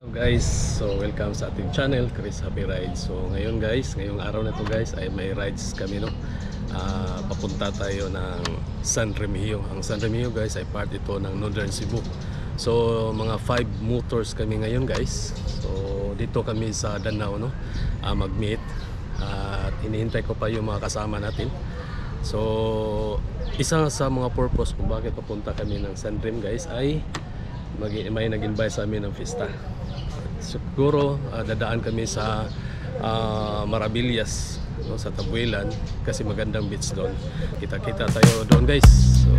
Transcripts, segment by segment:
Hello guys, so welcome sa ating channel, Chris Happy Rides. So ngayon guys, ngayong araw na to guys ay may rides kami, no. Papunta tayo ng San Remigio. Ang San Remigio guys ay part ito ng Northern Cebu. So mga 5 motors kami ngayon guys. So dito kami sa Danao, no, mag-meet. At hinihintay ko pa yung mga kasama natin. So isa sa mga purpose kung bakit papunta kami ng San Rem guys ay may nag-invite sa amin ng fiesta. Siguro dadaan kami sa Maravillas, no, sa Tabuelan kasi magandang beach doon. Kita-kita tayo doon guys. So,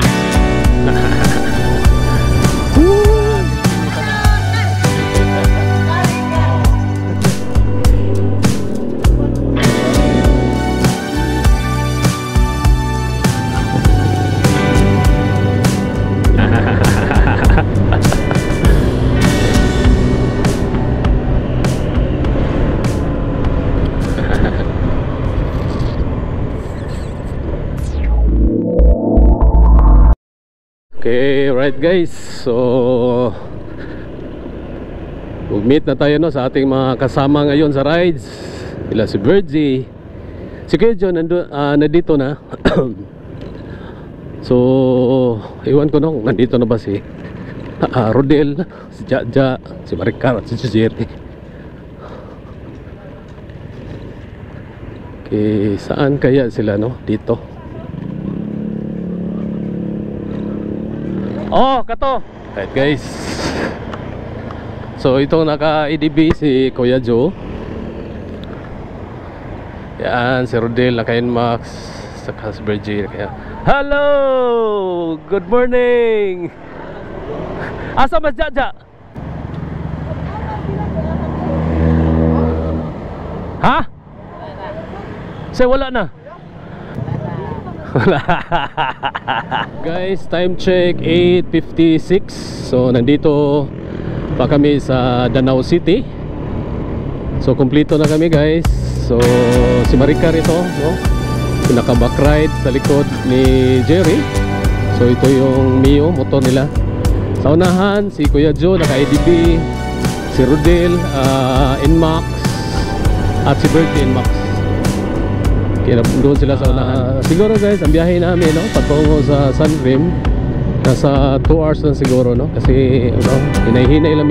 okay, right guys. So mag-meet na tayo, no, sa ating mga kasama ngayon sa rides. Sila si Virgie, si Kuya John nandito na. So iwan ko nung nandito na ba si Rodel, si Jaja, si Maricar at si Jerry. Okay, saan kaya sila, no? Dito. Oh, kato. Right guys. So ito naka-EDB si Kuya Joe. Yan, si Rodel naka-Inmax, saka si Virgie kaya. Hello! Good morning! Asa mas Jaja? Ha? Say wala na. Guys, time check 8:56. So nandito pa kami sa Danao City. So kumpleto na kami guys. So si Maricar ito, no, naka-back ride sa likod ni Jerry. So ito yung Mio motor nila. Sa unahan si Kuya Joe naka-EDB, si Rodel Inmax at si Bertie Inmax. Kaya doon sila sa unahan. Siguro guys, ang biyahe namin, no, patungo sa San Rem, nasa 2 hours lang siguro, no, kasi no, hinahinay lang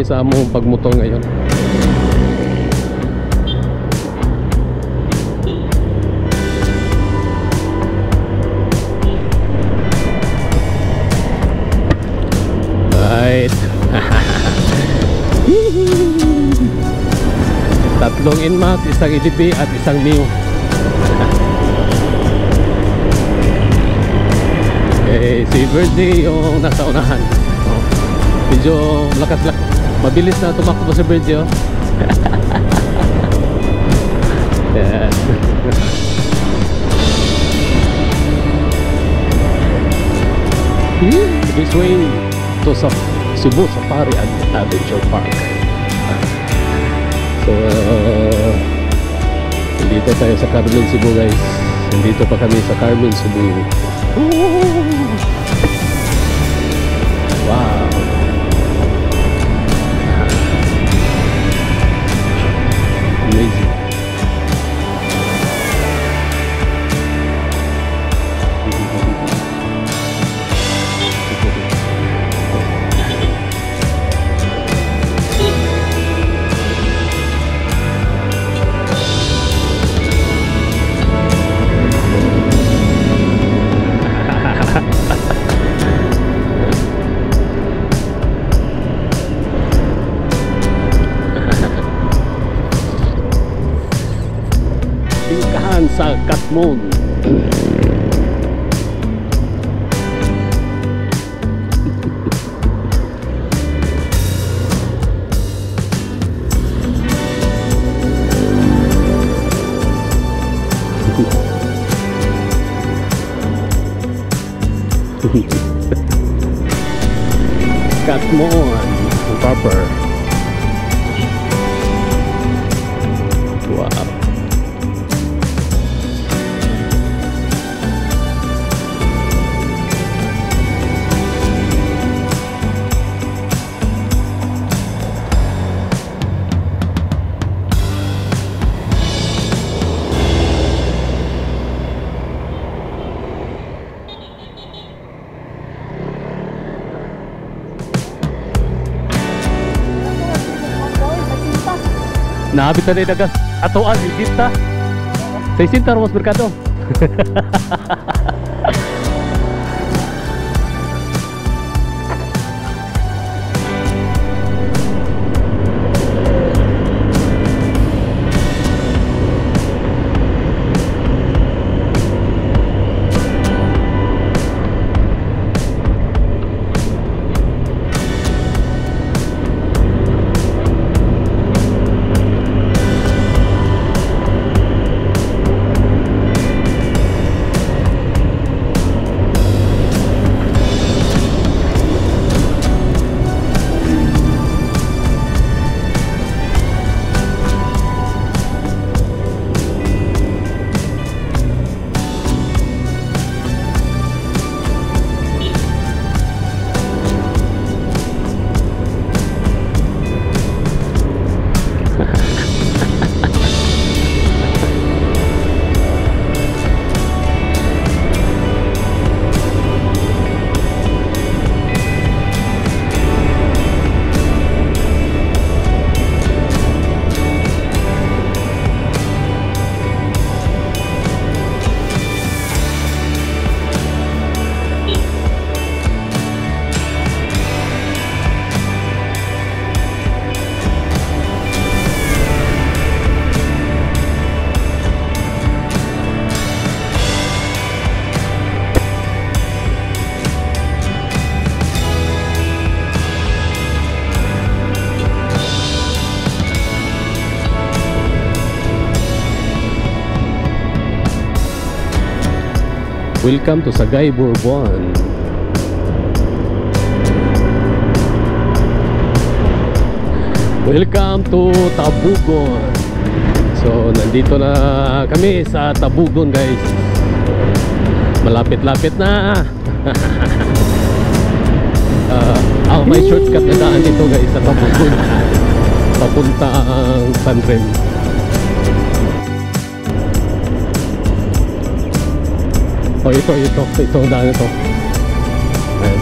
sa aming pagmotor ngayon. Right. Tatlong Inmax, isang EDB at isang Mio. Okay, si Virgie yung nasa unahan. Medyo lakas. Mabilis na tumakbo si Virgie, oh. Yes. This way to sa Cebu Safari Adventure Park. So nandito tayo sa Carmen, Cebu guys. Nandito pa kami sa Carmen, Cebu. Wow. Amazing. Tingkahan sa Katmon. Katmon proper. Wow. Naabit na rin nagas atoan, isita. Sa isinta, Ramos Mercado. Welcome to Sagay, Bourbon. Welcome to Tabugon. So, nandito na kami sa Tabugon, guys. Malapit-lapit na. May shortcut na daan dito, guys, sa Tabugon. Papunta ang Sanrem. Oh, ito ang daan ito. Ayan.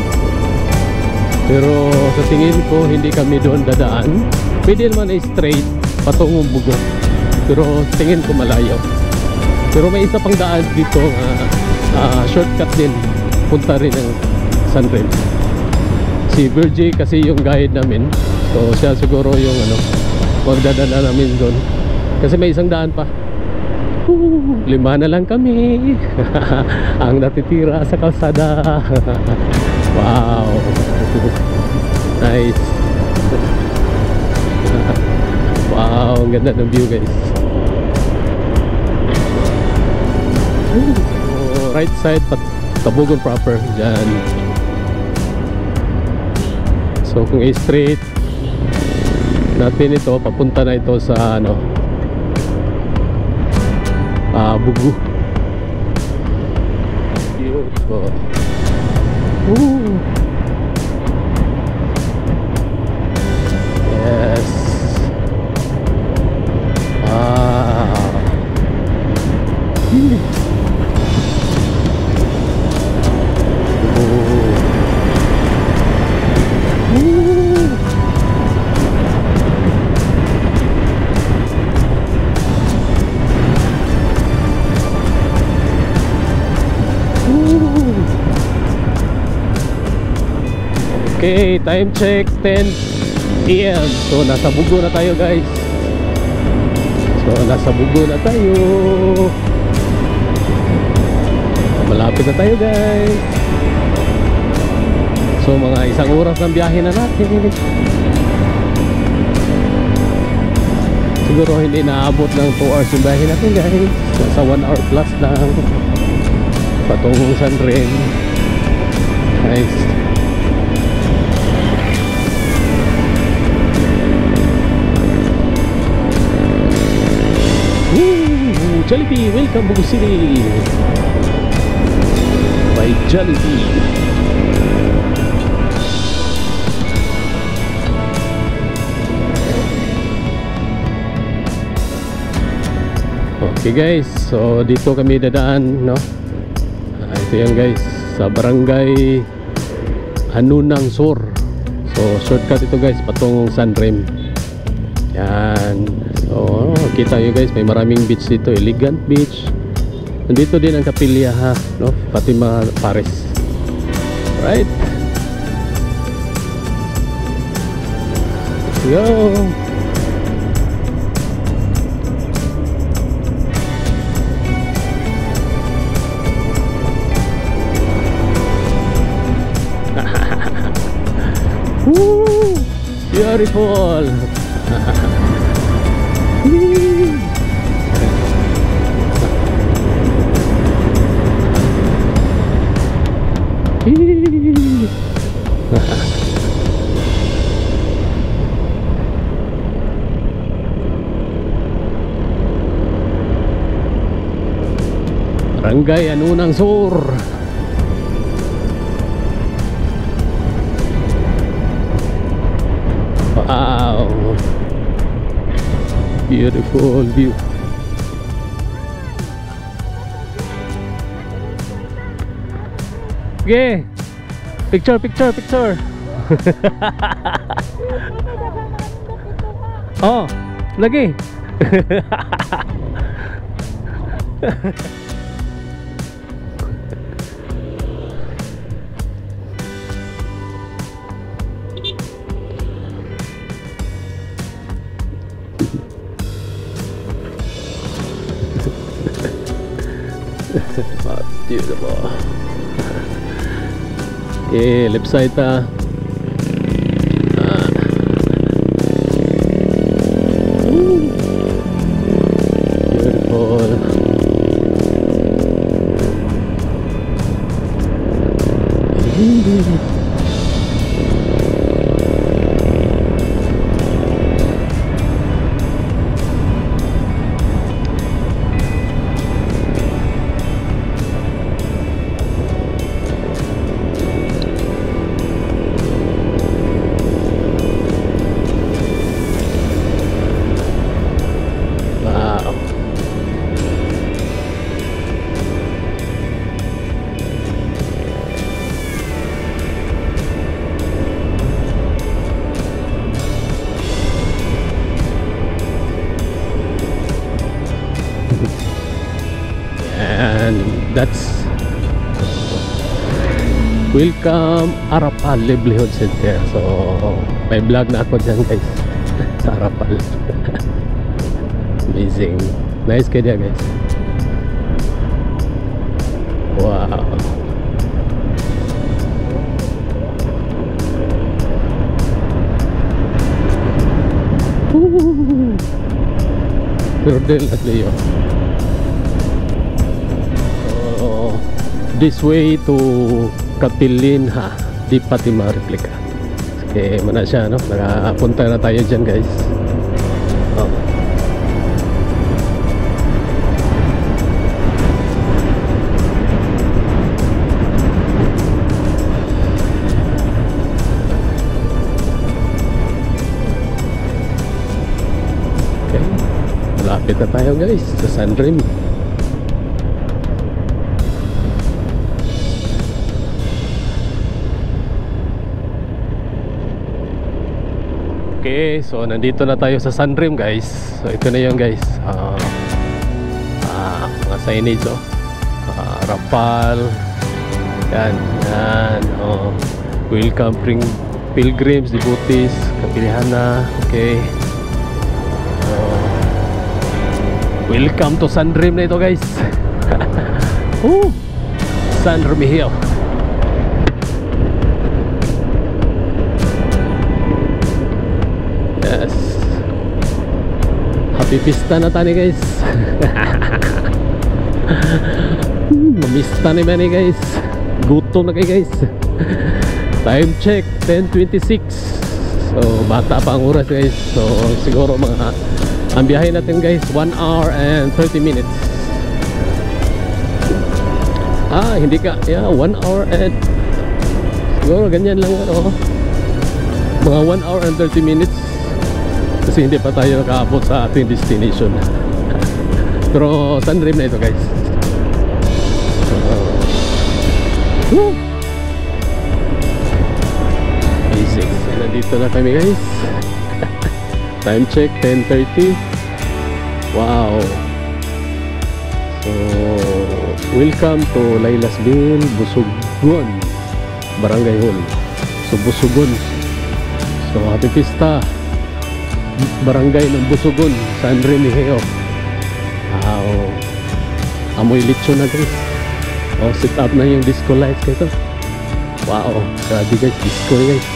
Pero sa tingin ko hindi kami doon dadaan. Pwede naman ay straight patungong Bugo, pero sa tingin ko malayo. Pero may isa pang daan dito, shortcut din, punta rin ng Sanrem. Si Virgie kasi yung guide namin, so siya siguro yung magdadala namin doon, kasi may isang daan pa. 5 na lang kami ang natitira sa kalsada. Wow, nice. Wow, ang ganda ng view, guys. Right side, Tabugon proper dyan. So kung i-straight natin ito, papunta na ito sa Bugo. Beautiful. Yes. Okay, time check 10 AM. So nasa Bugo na tayo, guys. Malapit na tayo, guys. So mga isang oras ng biyahe na natin. Siguro hindi naabot ng 2 hours yung biyahe natin, guys. Nasa 1 hour plus lang patungong Sanrem. Nice. Jollibee, welcome Bugo City by Jollibee. Okay, guys, so dito kami dadaan, ito yan, guys, sa barangay Hanunang Sur. So shortcut ito, guys, patungong Sanrem. Yan. So, kita nyo guys, may maraming beach dito. Elegant Beach. Nandito din ang Kapilya ha, no? Fatima Paris. Right? Let's go! Woo! Beautiful! Barangay Anunang Sur. Wow, beautiful view. Okay, picture. Oh, lagi. Beautiful. Okay, left side ta. Beautiful. And that's welcome Arapal Livelihood Center. So may vlog na ako dyan guys sa Arapal. Amazing, nice kaya guys. Wow. Cordel at Leo. This way to Kapilin ha, di Fatima replica. Okay, mana siya no? Nakapunta na tayo dyan guys. Oh. Okay, malapit na tayo guys sa Sunrim. Okay, so nandito na tayo sa Sunrim guys. So ito na yun guys. Mga signage oh. Rapal. Yan. Welcome pilgrims, devotees, Kapilihana. Okay. Welcome to Sunrim na ito guys. Sunrim Hill. Yes. Happy pista na tani guys. Mamista naman ni guys. Gutom na kayo guys. Time check 10:26. So bata pa ang oras guys. So siguro mga ang biyahe natin guys 1 hour and 30 minutes. Hindi ka. Yeah, 1 hour and siguro ganyan lang ano. Mga 1 hour and 30 minutes. Kasi hindi pa tayo nakaabot sa ating destination. Pero Sunrim na ito guys. Amazing. Nandito na kami guys. time check 10:30. Wow. So welcome to Laylasville, Busugon, Barangay Hall. So Busugon. So happy pista, Barangay ng Busugon, San Remigio. Wow. Amoy lechon na guys. Oh, set up na yung disco lights kayo. Wow, grabe guys, disco guys.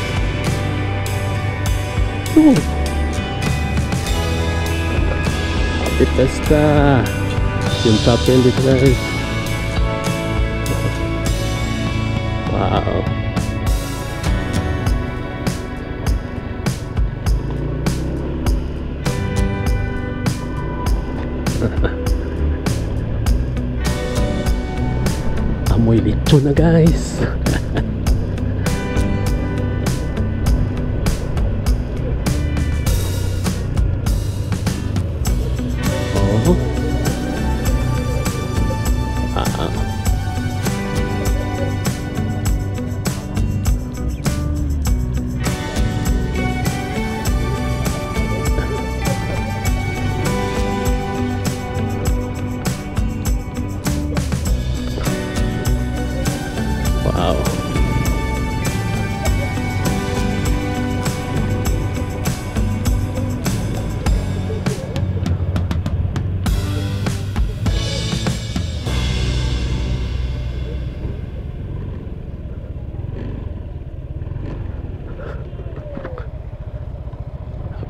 Happy pista. Yung chapel dito guys. Wow. Amoy lechon na guys. Oh. Wow.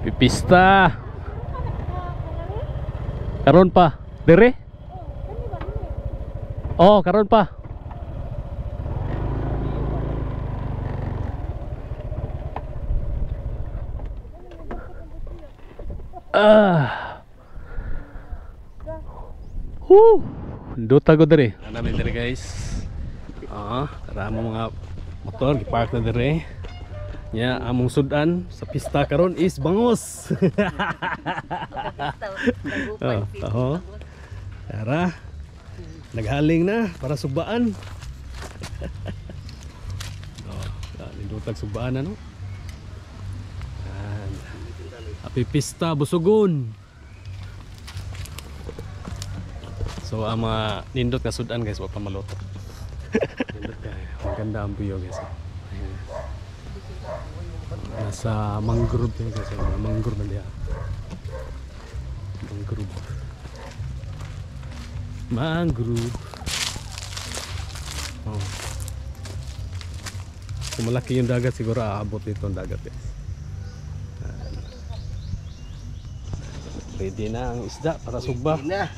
Happy pista. Karon pa. Dire? Oh, karon pa. Duta ko dire. Namin dire guys. Tara mo mga motor gipark na dire. Nya among sudan sa pista karon is bangos. Tara. Naghaling na para subaan. Nindutag subaan ano. Happy pista Busugon. So ang mga nindot nga sudan guys, wag pa maloto. Nindot kayo. Ang ganda ang buyo guys. Ayan. Nasa mangrove yun guys. Mga mangrove na diya. Mangrove. Mangrove. Oh. Kung malaki yung dagat siguro aabot dito ang dagat guys. Ready na ang isda para sugba. Ready na.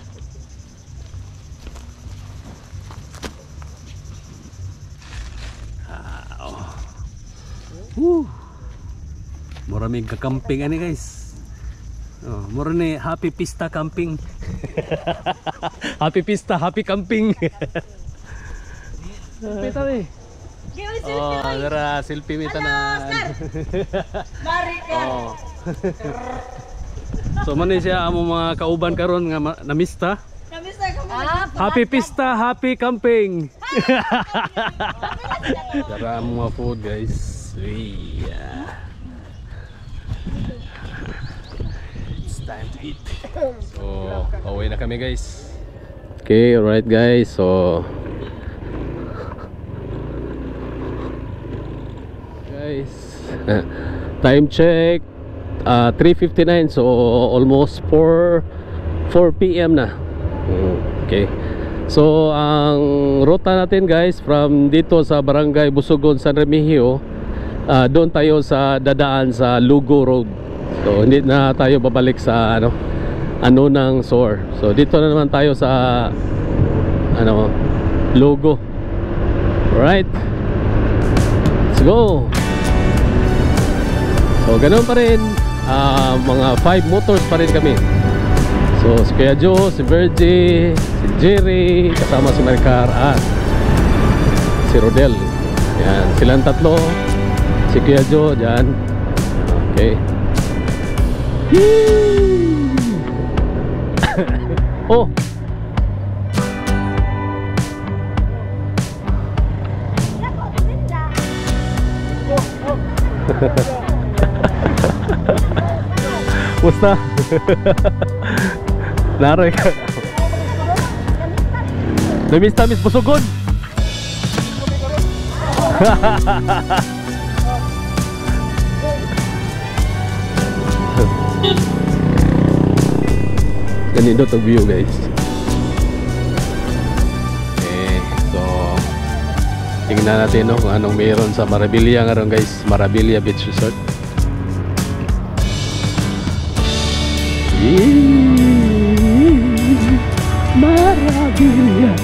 Maraming kakamping ani guys. Mura ni happy pista camping. Happy pista, happy camping. Pita ni. Dara selfie mi tanan. Mari ka. So man siya amo mga kauban karon nga namista. Namista ka. Happy pista, happy camping. Dara mga food guys. Yeah. It's time to eat. So, away na kami guys. Okay, alright guys. So guys, time check 3:59, so almost 4 PM na. Okay. So ang ruta natin guys from dito sa Barangay Busugon, San Remigio, doon tayo sa dadaan sa Lugo Road. So hindi na tayo babalik sa ano ng SOR. So dito na naman tayo sa Lugo. Alright, let's go. So ganoon pa rin, mga 5 motors pa rin kami. So si Kuya Joe, si Virgie, si Jerry, kasama si Maricar at si Rodel. Yan, silang tatlo. Si Kuya Joe dyan. Okay. Oh, Musta? Naroy ka. Tamis-tamis busugod. Ganito to view guys. Okay, so tingnan natin no, kung anong mayroon sa Marabilia ngayon guys. Marabilia Beach Resort. Marabilia.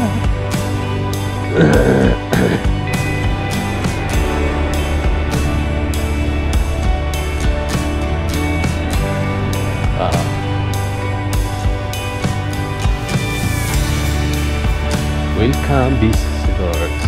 Welcome visitors.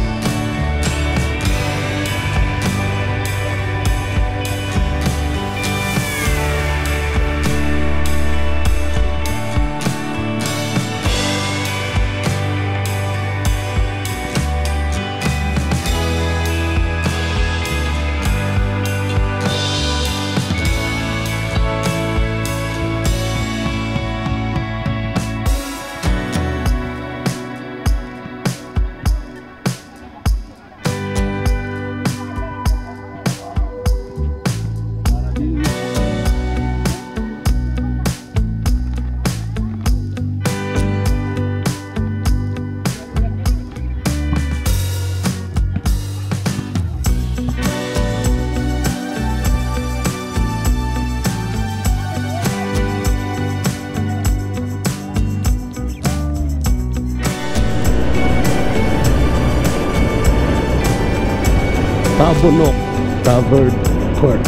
Tabunok Covered Court.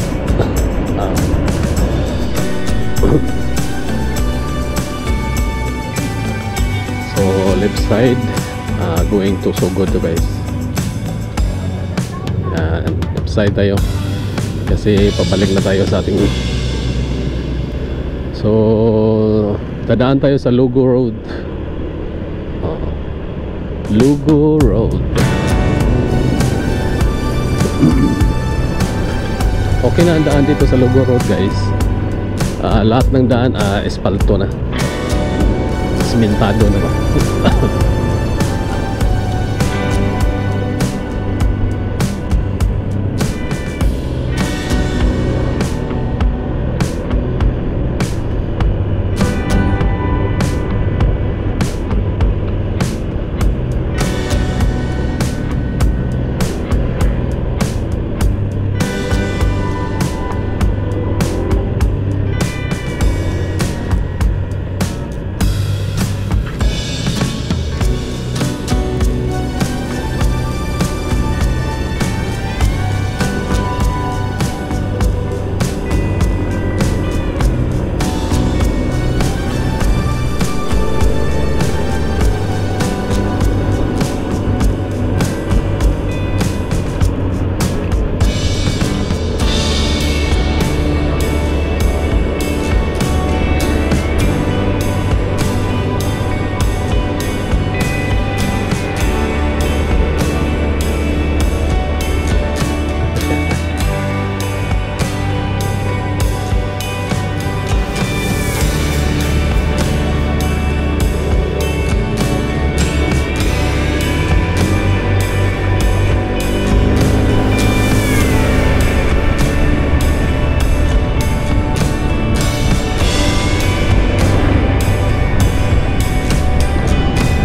So left side going to Sugod guys. Left side tayo kasi pabalik na tayo sa ating. So dadaan tayo sa Lugo Road. Lugo Road. Okay na ang daan dito sa Lugo Road guys. Lahat ng daan espalto na, simentado na ba.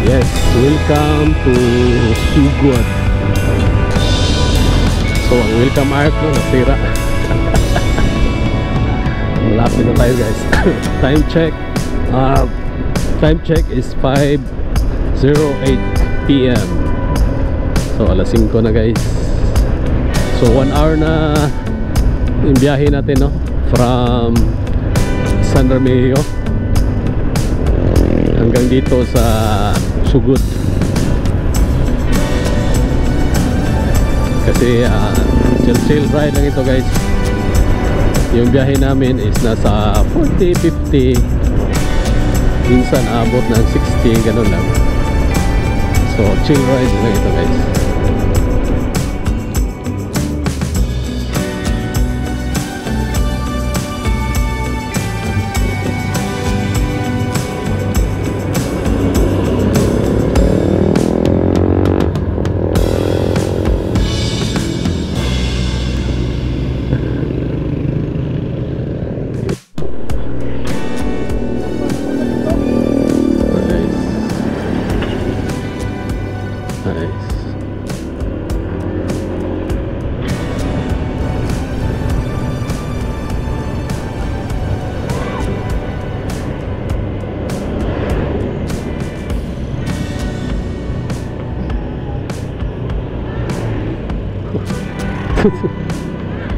Yes, welcome to Sugod. So ang welcome art no, nasira. Malapit na tayo guys. Time check. Time check is 5:08 PM. So alas 5 na guys. So 1 hour na yung biyahe natin no, from San Remigio hanggang dito sa Sugod. Kasi chill ride lang ito guys. Yung biyahe namin is nasa 40-50, minsan abot ng 60, ganun lang. So chill ride lang ito guys.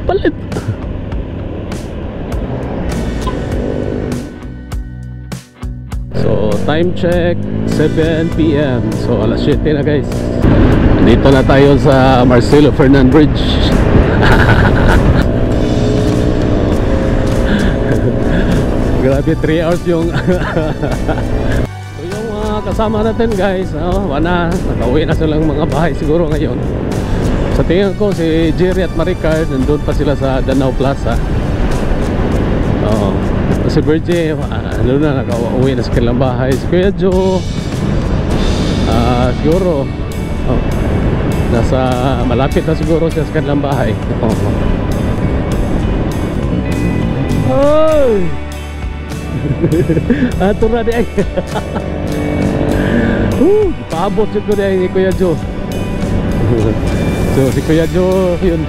Palit. So time check 7 PM. So alas 7 na guys. Dito na tayo sa Marcelo Fernand Bridge. Grabe 3 hours yung so yung mga kasama natin guys, wala, nakauwi na silang mga bahay siguro ngayon. Sa tingin ko si Jerry at Maricar nandun pa sila sa Danau Plaza. Si Virgie ano na, nakauwi na sa kanilang bahay. Si Kuya Joe siguro nasa malapit na siguro siya sa kanilang bahay. Oy! Atura di ay. Paabot siguro di ay ni Kuya Joe. So si Kuya Joe yun.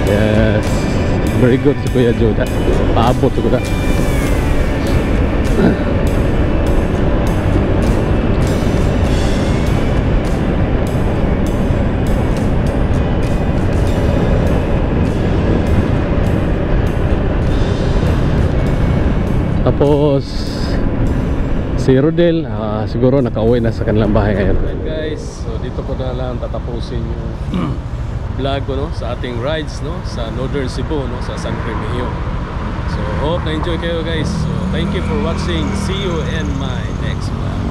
Yes, very good si Kuya Joe. Paabot siguro. Tapos si Rodel siguro nakauwi na sa kanilang bahay ngayon. Guys, so dito ko na lang tatapusin yung vlog ko, no, sa ating rides, no, sa Northern Cebu, no, sa San Remigio. So hope na enjoy kayo guys. So thank you for watching. See you in my next vlog.